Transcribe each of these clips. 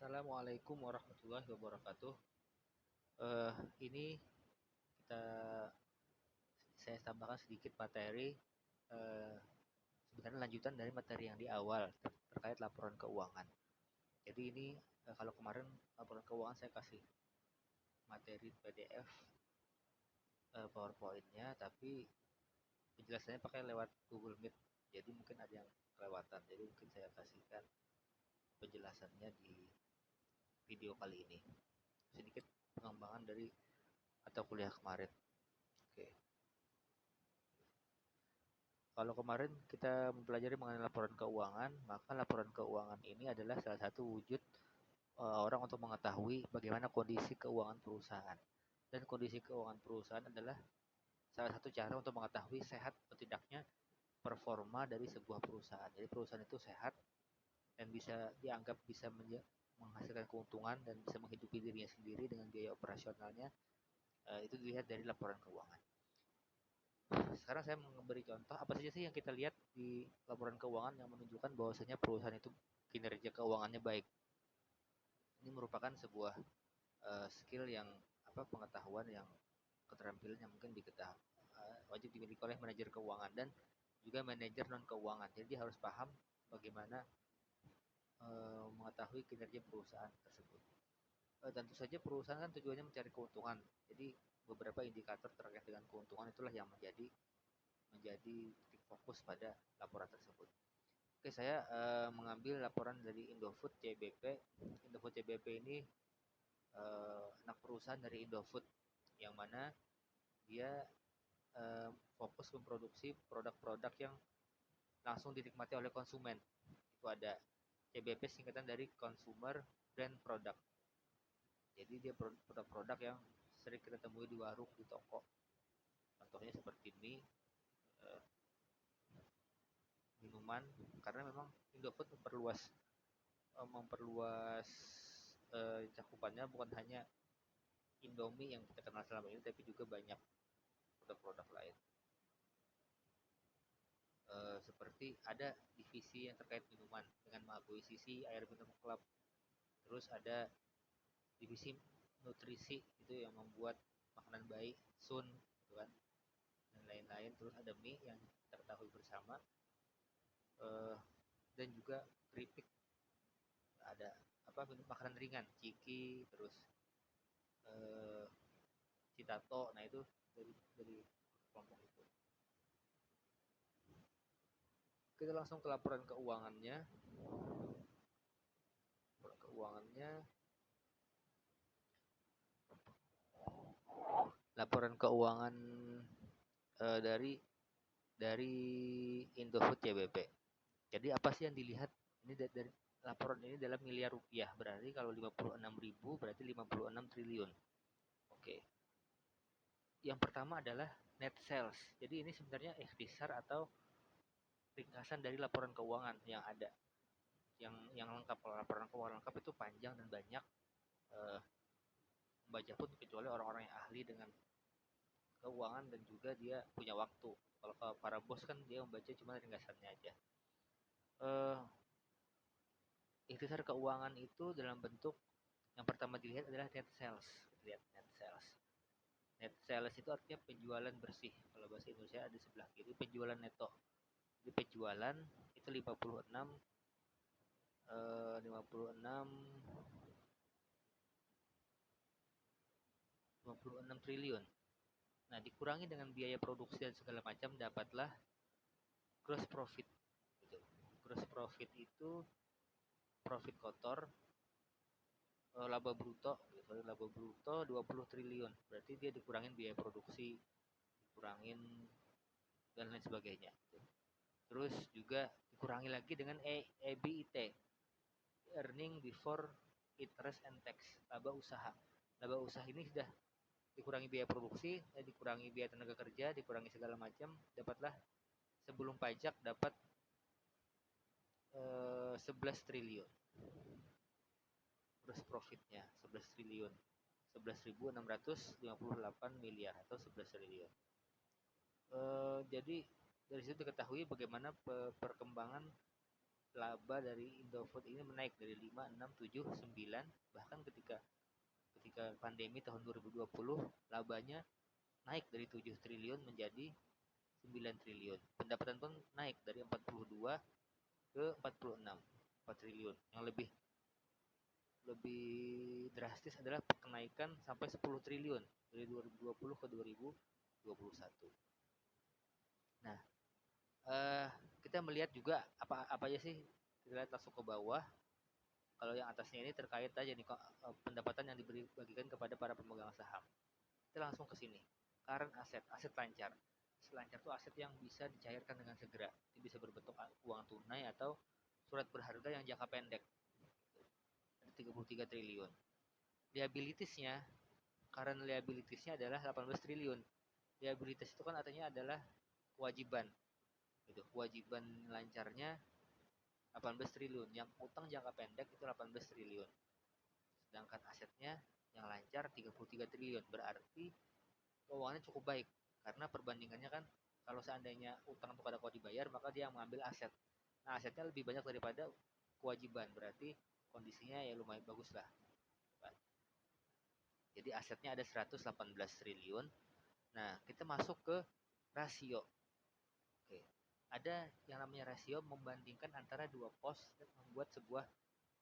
Assalamualaikum warahmatullahi wabarakatuh. Eh, ini kita saya tambahkan sedikit materi. eh, Sebenarnya lanjutan dari materi yang di awal terkait laporan keuangan. Jadi ini kalau kemarin laporan keuangan saya kasih materi PDF, PowerPoint-nya, tapi penjelasannya pakai lewat Google Meet. Jadi mungkin ada yang kelewatan. Jadi mungkin saya kasihkan penjelasannya di video kali ini. Sedikit pengembangan dari atau kuliah kemarin. Oke. Kalau kemarin kita mempelajari mengenai laporan keuangan, maka laporan keuangan ini adalah salah satu wujud orang untuk mengetahui bagaimana kondisi keuangan perusahaan. Dan kondisi keuangan perusahaan adalah salah satu cara untuk mengetahui sehat atau tidaknya performa dari sebuah perusahaan. Jadi perusahaan itu sehat dan bisa dianggap bisa menghasilkan keuntungan dan bisa menghidupi dirinya sendiri dengan biaya operasionalnya. Itu dilihat dari laporan keuangan. Sekarang saya memberi contoh apa saja sih yang kita lihat di laporan keuangan yang menunjukkan bahwasanya perusahaan itu kinerja keuangannya baik. Ini merupakan sebuah skill yang pengetahuan yang keterampilan yang mungkin wajib dimiliki oleh manajer keuangan dan juga manajer non keuangan. Jadi dia harus paham bagaimana mengetahui kinerja perusahaan tersebut. Tentu saja perusahaan kan tujuannya mencari keuntungan. Jadi beberapa indikator terkait dengan keuntungan itulah yang menjadi titik fokus pada laporan tersebut. Oke, saya mengambil laporan dari Indofood CBP. Indofood CBP ini anak perusahaan dari Indofood yang mana dia fokus memproduksi produk-produk yang langsung dinikmati oleh konsumen. Itu ada CBP singkatan dari Consumer Brand Product. Jadi dia produk-produk yang sering kita temui di warung, di toko. Contohnya seperti mie, minuman, karena memang Indofood memperluas cakupannya bukan hanya Indomie yang kita kenal selama ini, tapi juga banyak produk-produk lain. Seperti ada divisi yang terkait minuman dengan mengakuisisi Air Minum Club. Terus ada divisi nutrisi itu yang membuat makanan bayi, Sun, gitu kan, dan lain-lain. Terus ada mie yang kita ketahui bersama, dan juga keripik. Ada makanan ringan, ciki, terus citato. Nah itu dari kelompok itu. Kita langsung ke laporan keuangannya. Laporan keuangan dari Indofood CBP. Jadi apa sih yang dilihat ini dari laporan ini dalam miliar rupiah. Berarti kalau 56.000 berarti 56 triliun. Oke. Yang pertama adalah net sales. Jadi ini sebenarnya ikhtisar atau ringkasan dari laporan keuangan yang ada. Yang lengkap. Kalau laporan keuangan lengkap itu panjang dan banyak. Membaca pun kecuali orang-orang yang ahli dengan keuangan dan juga dia punya waktu. Kalau para bos kan dia membaca cuma ringkasannya aja. Ikhtisar keuangan itu dalam bentuk yang pertama dilihat adalah net sales. Lihat net sales. Net sales itu artinya penjualan bersih. Kalau bahasa Indonesia ada sebelah kiri penjualan neto. Jadi penjualan itu 56 triliun. Nah, dikurangi dengan biaya produksi dan segala macam dapatlah gross profit. Gitu. Gross profit itu profit kotor, laba bruto, laba bruto 20 triliun. Berarti dia dikurangin biaya produksi, dikurangin dan lain sebagainya. Terus juga dikurangi lagi dengan EBIT, earning before interest and tax, laba usaha. Laba usaha ini sudah dikurangi biaya produksi, dikurangi biaya tenaga kerja, dikurangi segala macam, dapatlah sebelum pajak dapat 11 triliun. Gross profitnya 11 triliun. 11.658 miliar atau 11 triliun. Jadi dari situ diketahui bagaimana perkembangan laba dari Indofood ini menaik dari 5, 6, 7, 9, bahkan ketika ketika pandemi tahun 2020 labanya naik dari 7 triliun menjadi 9 triliun. Pendapatan pun naik dari 42 ke 46, 4 triliun. Yang lebih lebih drastis adalah kenaikan sampai 10 triliun dari 2020 ke 2021. Nah, eh, kita melihat juga apa aja sih, kita lihat langsung ke bawah. Kalau yang atasnya ini terkait aja nih pendapatan yang dibagikan kepada para pemegang saham. Kita langsung ke sini. Current aset lancar. Aset lancar itu aset yang bisa dicairkan dengan segera. Ini bisa berbentuk uang tunai atau surat berharga yang jangka pendek. Ada 33 triliun. Liabilitiesnya, current liabilitiesnya adalah 18 triliun. Liabilities itu kan artinya adalah kewajiban. Gitu. Kewajiban lancarnya 18 triliun. Yang utang jangka pendek itu 18 triliun. Sedangkan asetnya yang lancar 33 triliun. Berarti keuangannya cukup baik. Karena perbandingannya kan kalau seandainya utang itu kada kuat dibayar, maka dia mengambil aset. Nah, asetnya lebih banyak daripada kewajiban. Berarti kondisinya ya lumayan bagus lah. Jadi asetnya ada 118 triliun. Nah, kita masuk ke rasio. Oke. Ada yang namanya rasio membandingkan antara dua pos dan membuat sebuah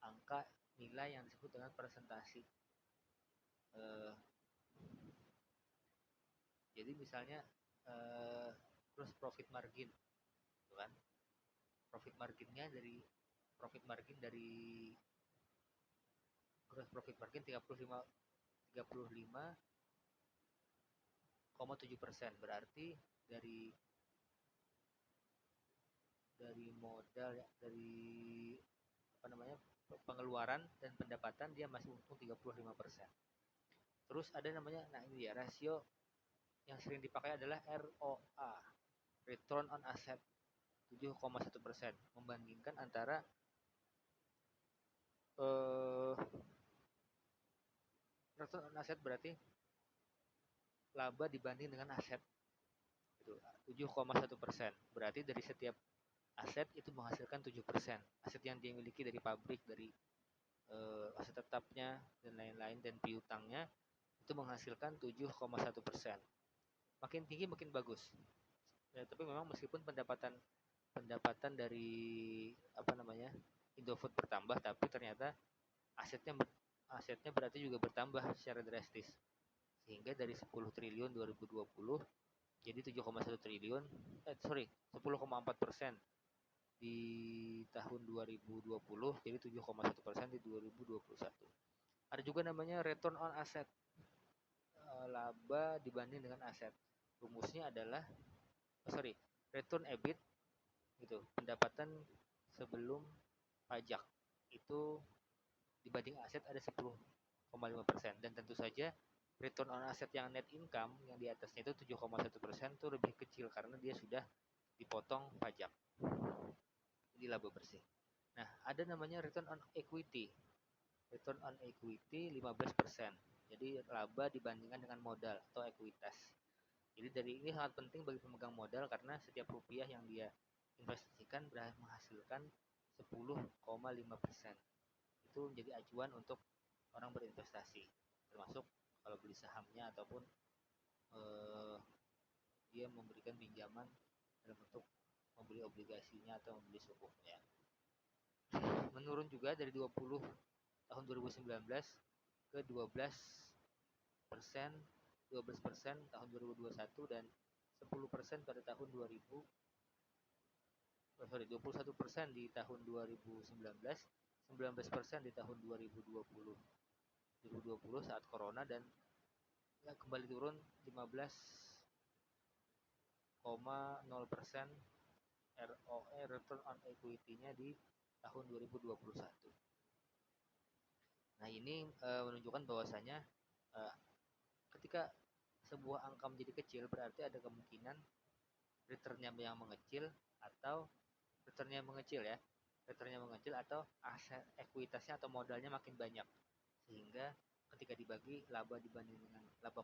angka nilai yang disebut dengan presentasi. Jadi misalnya gross profit margin, gitu kan? Profit marginnya dari gross profit margin 35,7%. Berarti dari modal ya, dari apa namanya, pengeluaran dan pendapatan dia masih untung 35%. Terus ada namanya, nah ini ya, rasio yang sering dipakai adalah ROA, Return on Asset, 7,1%, membandingkan antara return on asset berarti laba dibanding dengan aset. Itu 7,1%. Berarti dari setiap aset itu menghasilkan 7%. Aset yang dia miliki dari pabrik, dari aset tetapnya dan lain-lain, dan piutangnya itu menghasilkan 7,1%. Makin tinggi makin bagus. Ya, tapi memang meskipun pendapatan dari apa namanya, Indofood bertambah, tapi ternyata asetnya asetnya berarti juga bertambah secara drastis. Sehingga dari 10 triliun 2020 jadi 7,1 triliun, 10,4% di tahun 2020, jadi 7,1% di 2021. Ada juga namanya return on asset, laba dibanding dengan aset. Rumusnya adalah, return EBIT, gitu, pendapatan sebelum pajak itu dibanding aset ada 10,5%, dan tentu saja return on asset yang net income yang di atasnya itu 7,1% itu lebih kecil karena dia sudah dipotong pajak. Ini laba bersih. Nah, ada namanya return on equity. Return on equity 15%. Jadi laba dibandingkan dengan modal atau ekuitas. Jadi dari ini sangat penting bagi pemegang modal karena setiap rupiah yang dia investasikan menghasilkan 10,5%. Itu menjadi acuan untuk orang berinvestasi, termasuk kalau beli sahamnya ataupun dia memberikan pinjaman dalam bentuk membeli obligasinya atau membeli sukuknya. Menurun juga dari 20 tahun 2019 ke 12% tahun 2021 dan 10% pada tahun 21% di tahun 2019, 19% di tahun 2020 saat corona, dan ya, kembali turun 15,0% ROE, return on equity-nya di tahun 2021. Nah, ini menunjukkan bahwasanya ketika sebuah angka menjadi kecil berarti ada kemungkinan returnnya yang mengecil atau returnnya mengecil ya. Returnnya mengecil atau aset ekuitasnya atau modalnya makin banyak. Sehingga ketika dibagi laba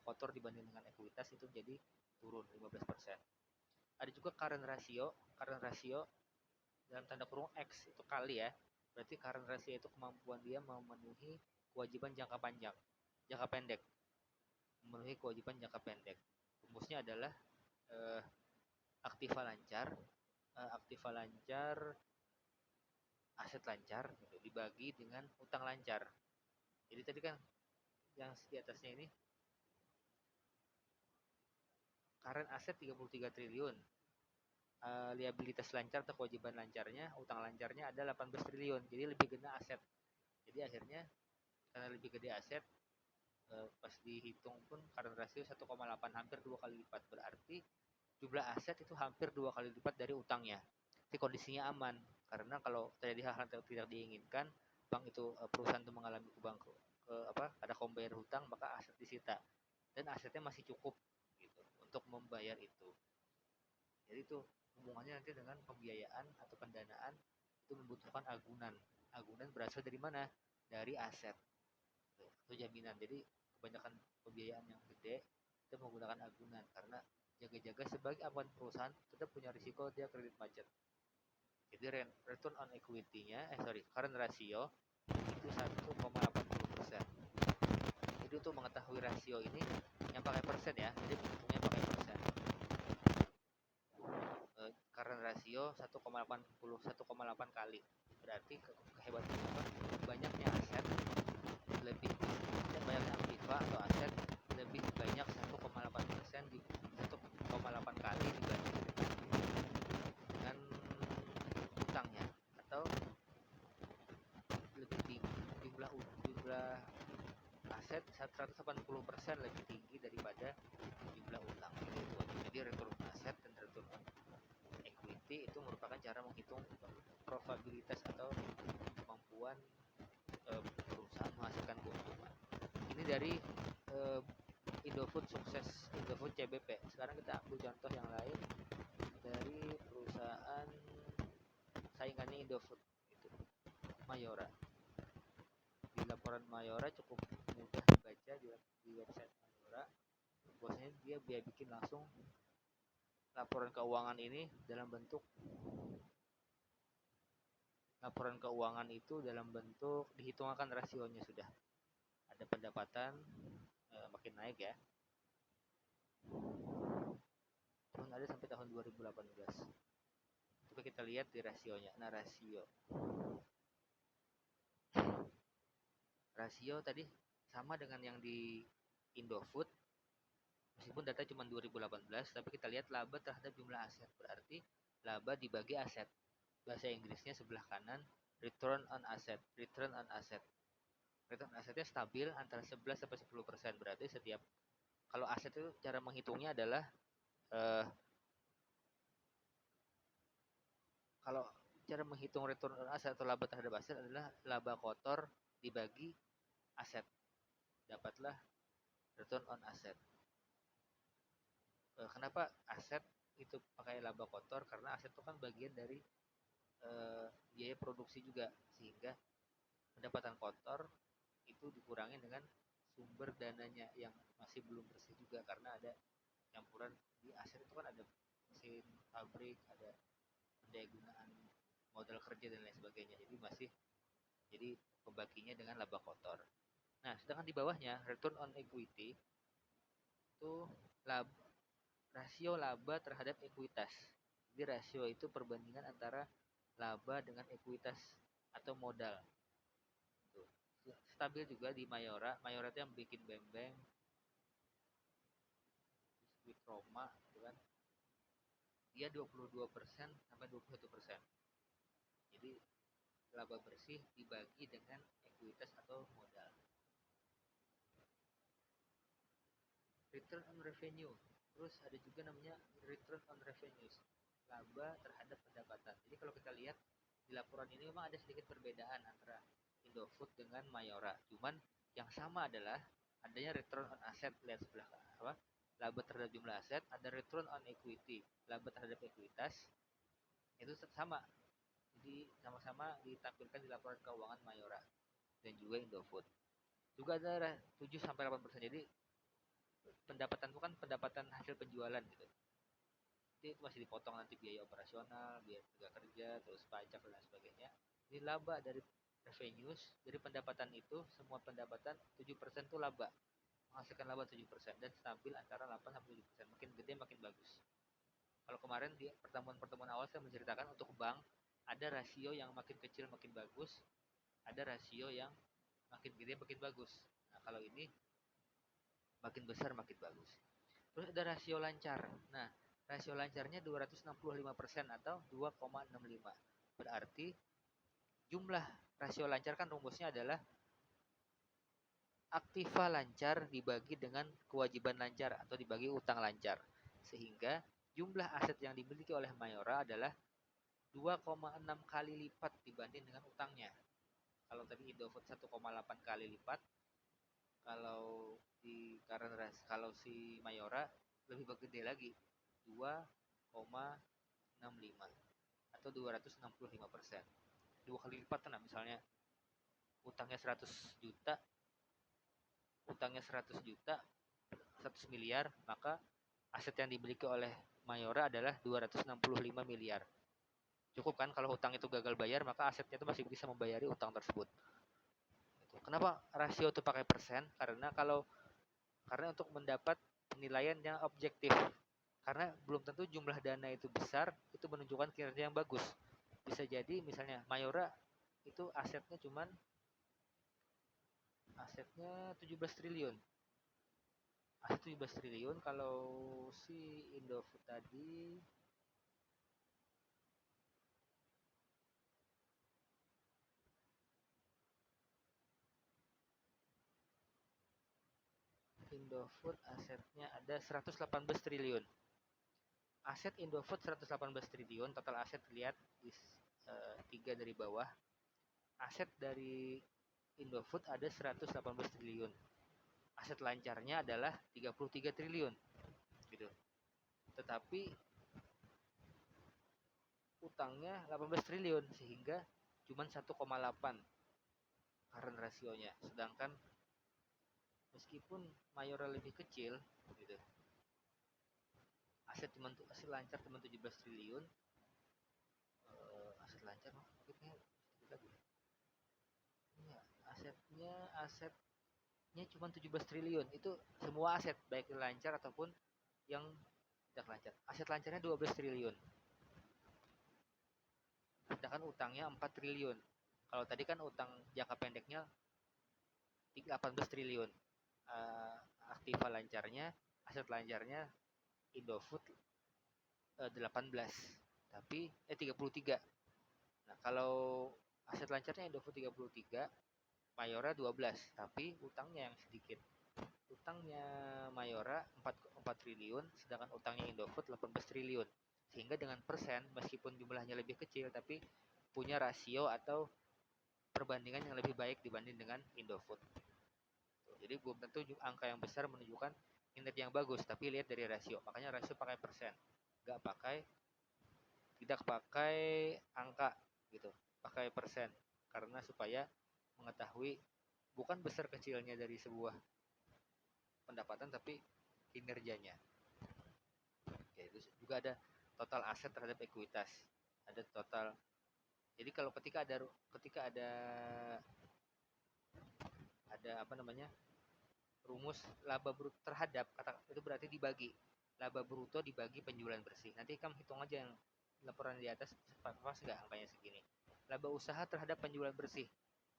kotor dibanding dengan ekuitas itu jadi turun 15%. Ada juga current ratio. Current ratio dalam tanda kurung X itu kali ya. Berarti current ratio itu kemampuan dia memenuhi kewajiban jangka panjang, jangka pendek, memenuhi kewajiban jangka pendek. Rumusnya adalah eh, aktiva lancar, aktiva lancar, aset lancar gitu, dibagi dengan utang lancar. Jadi tadi kan yang di atasnya ini current aset 33 triliun, liabilitas lancar atau kewajiban lancarnya, utang lancarnya ada 18 triliun. Jadi lebih gede aset. Jadi akhirnya karena lebih gede aset, pas dihitung pun current ratio 1,8, hampir 2 kali lipat. Berarti jumlah aset itu hampir 2 kali lipat dari utangnya. Jadi kondisinya aman, karena kalau terjadi hal-hal tidak diinginkan, bank itu perusahaan itu mengalami ada kombayar hutang, maka aset disita dan asetnya masih cukup gitu untuk membayar itu. Jadi itu hubungannya nanti dengan pembiayaan atau pendanaan itu membutuhkan agunan. Agunan berasal dari mana? Dari aset atau jaminan. Jadi kebanyakan pembiayaan yang gede itu menggunakan agunan karena jaga-jaga sebagai aman perusahaan tetap punya risiko dia kredit macet. Jadi return on current ratio itu 1,80%. Jadi untuk mengetahui rasio ini yang pakai persen ya, jadi menghitungnya pakai persen. Current ratio 1,8 kali. Berarti kehebatannya apa? Banyaknya aset lebih banyaknya aktiva atau aset lebih banyak 1,8% di 1,8 kali dibanding dengan utangnya, atau lebih tinggi jumlah aset 180% lebih tinggi daripada jumlah utang. Jadi return aset dan return on equity itu merupakan cara menghitung probabilitas atau kemampuan perusahaan menghasilkan keuntungan. Ini dari Indofood CBP. Sekarang kita ambil contoh yang lain dari perusahaan saingannya Indofood, itu Mayora. Di laporan Mayora cukup mudah dibaca di website Mayora. Bosnya dia bikin langsung laporan keuangan ini dalam bentuk dihitungkan rasionya sudah. Ada pendapatan makin naik ya. Tahun ada sampai tahun 2018. Coba kita lihat di rasionya. Nah, rasio tadi sama dengan yang di Indofood. Meskipun data cuma 2018, tapi kita lihat laba terhadap jumlah aset. Berarti laba dibagi aset. Bahasa Inggrisnya sebelah kanan, return on asset. Return on asetnya stabil antara 11 sampai 10%. Berarti kalau aset itu cara menghitungnya adalah kalau cara menghitung return on asset atau laba terhadap aset adalah laba kotor dibagi aset. Dapatlah return on asset. Kenapa aset itu pakai laba kotor? Karena aset itu kan bagian dari biaya produksi juga, sehingga pendapatan kotor itu dikurangi dengan sumber dananya yang masih belum bersih juga, karena ada campuran di aset itu kan ada mesin pabrik, ada daya gunaan modal kerja dan lain sebagainya. Jadi pembaginya dengan laba kotor. Nah, sedangkan di bawahnya return on equity itu rasio laba terhadap ekuitas. Jadi rasio itu perbandingan antara laba dengan ekuitas atau modal. Tuh. Stabil juga di Mayora. Mayora itu yang bikin Bembeng, biskuit Roma, gitu kan. Dia 22% sampai 21%. Jadi laba bersih dibagi dengan ekuitas atau modal. Return on revenue. Terus ada juga namanya return on revenues, laba terhadap pendapatan. Jadi kalau kita lihat di laporan ini memang ada sedikit perbedaan antara Indofood dengan Mayora. Cuman yang sama adalah adanya return on asset, lihat sebelah apa? Laba terhadap jumlah aset, ada return on equity, laba terhadap ekuitas. Itu sama. Jadi sama-sama ditampilkan di laporan keuangan Mayora dan juga Indofood. Juga ada 7 sampai 8%. Jadi pendapatan itu kan pendapatan hasil penjualan gitu. itu masih dipotong nanti biaya operasional, biaya tenaga kerja, terus pajak dan sebagainya. Ini laba dari revenues, dari pendapatan itu, semua pendapatan 7% itu laba, menghasilkan laba 7% dan stabil antara 8 sampai 7%. Makin gede makin bagus. Kalau kemarin di pertemuan-pertemuan awal saya menceritakan untuk bank ada rasio yang makin kecil makin bagus, ada rasio yang makin gede makin bagus. Nah, kalau ini makin besar makin bagus. Terus ada rasio lancar. Nah, rasio lancarnya 265% atau 2,65. Berarti jumlah rasio lancar kan rumusnya adalah aktiva lancar dibagi dengan kewajiban lancar atau dibagi utang lancar. Sehingga jumlah aset yang dimiliki oleh Mayora adalah 2,6 kali lipat dibanding dengan utangnya. Kalau tadi Indofood 1,8 kali lipat, kalau di kalau si Mayora lebih gede lagi 2,65 atau 265%. 2 kali lipat kan, misalnya utangnya 100 juta, 100 miliar, maka aset yang dimiliki oleh Mayora adalah 265 miliar. Cukup kan kalau utang itu gagal bayar, maka asetnya itu masih bisa membayari utang tersebut. Kenapa rasio itu pakai persen? Karena untuk mendapat penilaian yang objektif. Karena belum tentu jumlah dana itu besar, itu menunjukkan kinerja yang bagus. Bisa jadi misalnya Mayora itu asetnya 17 triliun. Aset 17 triliun, kalau si Indofood tadi asetnya ada 118 triliun. Aset Indofood 118 triliun, total aset lihat di 3 dari bawah. Aset dari Indofood ada 118 triliun. Aset lancarnya adalah 33 triliun. Gitu. Tetapi utangnya 18 triliun sehingga cuma 1,8 current rasionya. Sedangkan meskipun Mayora lebih kecil gitu, aset lancar cuma 17 triliun, aset lancar mungkin lagi ya, asetnya cuma 17 triliun. Itu semua aset baik lancar ataupun yang tidak lancar. Aset lancarnya 12 triliun, sedangkan utangnya 4 triliun. Kalau tadi kan utang jangka pendeknya 18 triliun. Aktiva lancarnya, aset lancarnya Indofood 18, tapi 33. Nah, kalau aset lancarnya Indofood 33, Mayora 12, tapi utangnya yang sedikit. Utangnya Mayora 4 triliun, sedangkan utangnya Indofood 18 triliun. Sehingga dengan persen, meskipun jumlahnya lebih kecil, tapi punya rasio atau perbandingan yang lebih baik dibanding dengan Indofood. Jadi belum tentu angka yang besar menunjukkan kinerja yang bagus, tapi lihat dari rasio. Makanya rasio pakai persen, tidak pakai angka gitu, pakai persen, karena supaya mengetahui bukan besar kecilnya dari sebuah pendapatan, tapi kinerjanya. Oke, itu juga ada total aset terhadap ekuitas, ada total. Jadi kalau ketika ada apa namanya, rumus laba bruto terhadap, kata itu berarti dibagi laba bruto dibagi penjualan bersih. Nanti kamu hitung aja yang laporan di atas pas nggak angkanya segini. Laba usaha terhadap penjualan bersih,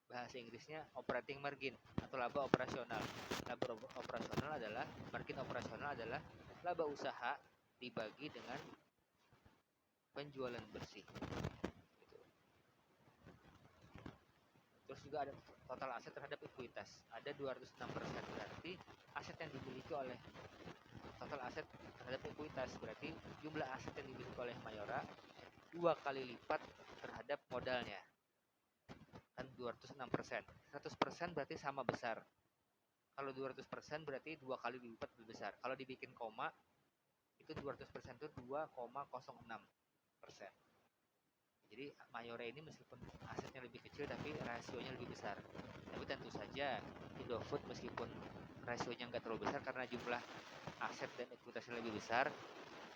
bahasa Inggrisnya operating margin atau laba operasional. Laba operasional adalah margin operasional adalah laba usaha dibagi dengan penjualan bersih. Gitu. Terus juga ada total aset terhadap ekuitas, ada 206%, berarti aset yang dimiliki oleh total aset terhadap ekuitas, berarti jumlah aset yang dimiliki oleh Mayora 2 kali lipat terhadap modalnya, kan 206%. 100% berarti sama besar. Kalau 200% berarti 2 kali lipat lebih besar. Kalau dibikin koma, itu 200% itu 2,06%. Jadi Mayora ini meskipun asetnya lebih kecil tapi rasionya lebih besar. Tapi tentu saja Indofood meskipun rasionya nggak terlalu besar karena jumlah aset dan ekuitasnya lebih besar,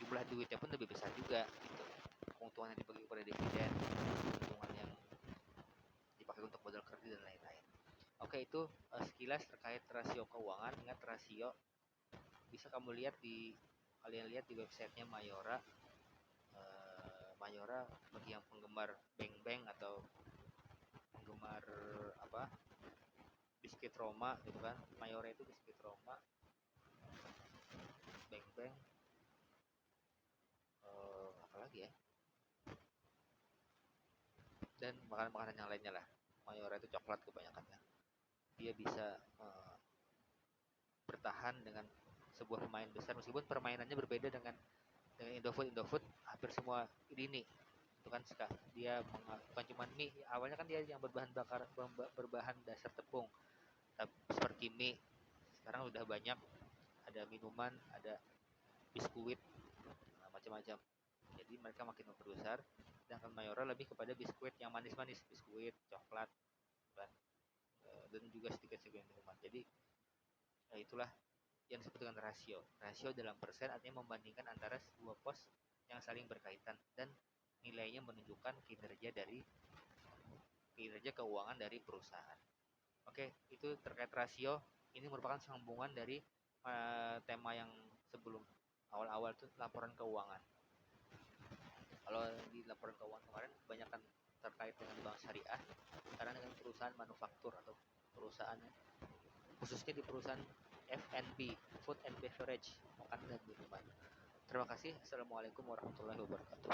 jumlah duitnya pun lebih besar juga gitu. Keuntungan yang dibagi kepada dividen, keuntungan yang dipakai untuk modal kerja dan lain-lain. Oke, itu sekilas terkait rasio keuangan. Ingat, rasio bisa kamu lihat kalian lihat di websitenya Mayora. Mayora bagi yang penggemar bank-bank atau penggemar apa, biskuit Roma gitu kan. Mayora itu biskuit Roma, bank-bank, apa lagi ya, dan makanan-makanan yang lainnya lah. Mayora itu coklat kebanyakannya. Dia bisa bertahan dengan sebuah pemain besar meskipun permainannya berbeda dengan Indofood. Hampir semua ini itu kan dia bukan cuma mie. Awalnya kan dia yang berbahan dasar tepung, tapi seperti mie. Sekarang udah banyak, ada minuman, ada biskuit, macam-macam. Jadi mereka makin memperbesar. Sedangkan Mayora lebih kepada biskuit yang manis-manis, biskuit coklat dan juga sedikit-sedikit minuman. Jadi itulah yang disebut dengan rasio. Rasio dalam persen artinya membandingkan antara dua pos yang saling berkaitan dan nilainya menunjukkan kinerja keuangan dari perusahaan. Oke, itu terkait rasio. Ini merupakan sambungan dari tema yang sebelum awal-awal itu laporan keuangan. Kalau di laporan keuangan kemarin kebanyakan terkait dengan bank syariah, sekarang dengan perusahaan manufaktur atau perusahaan khususnya di perusahaan F&B, food and beverage, makanan dan minuman. Terima kasih. Assalamualaikum warahmatullahi wabarakatuh.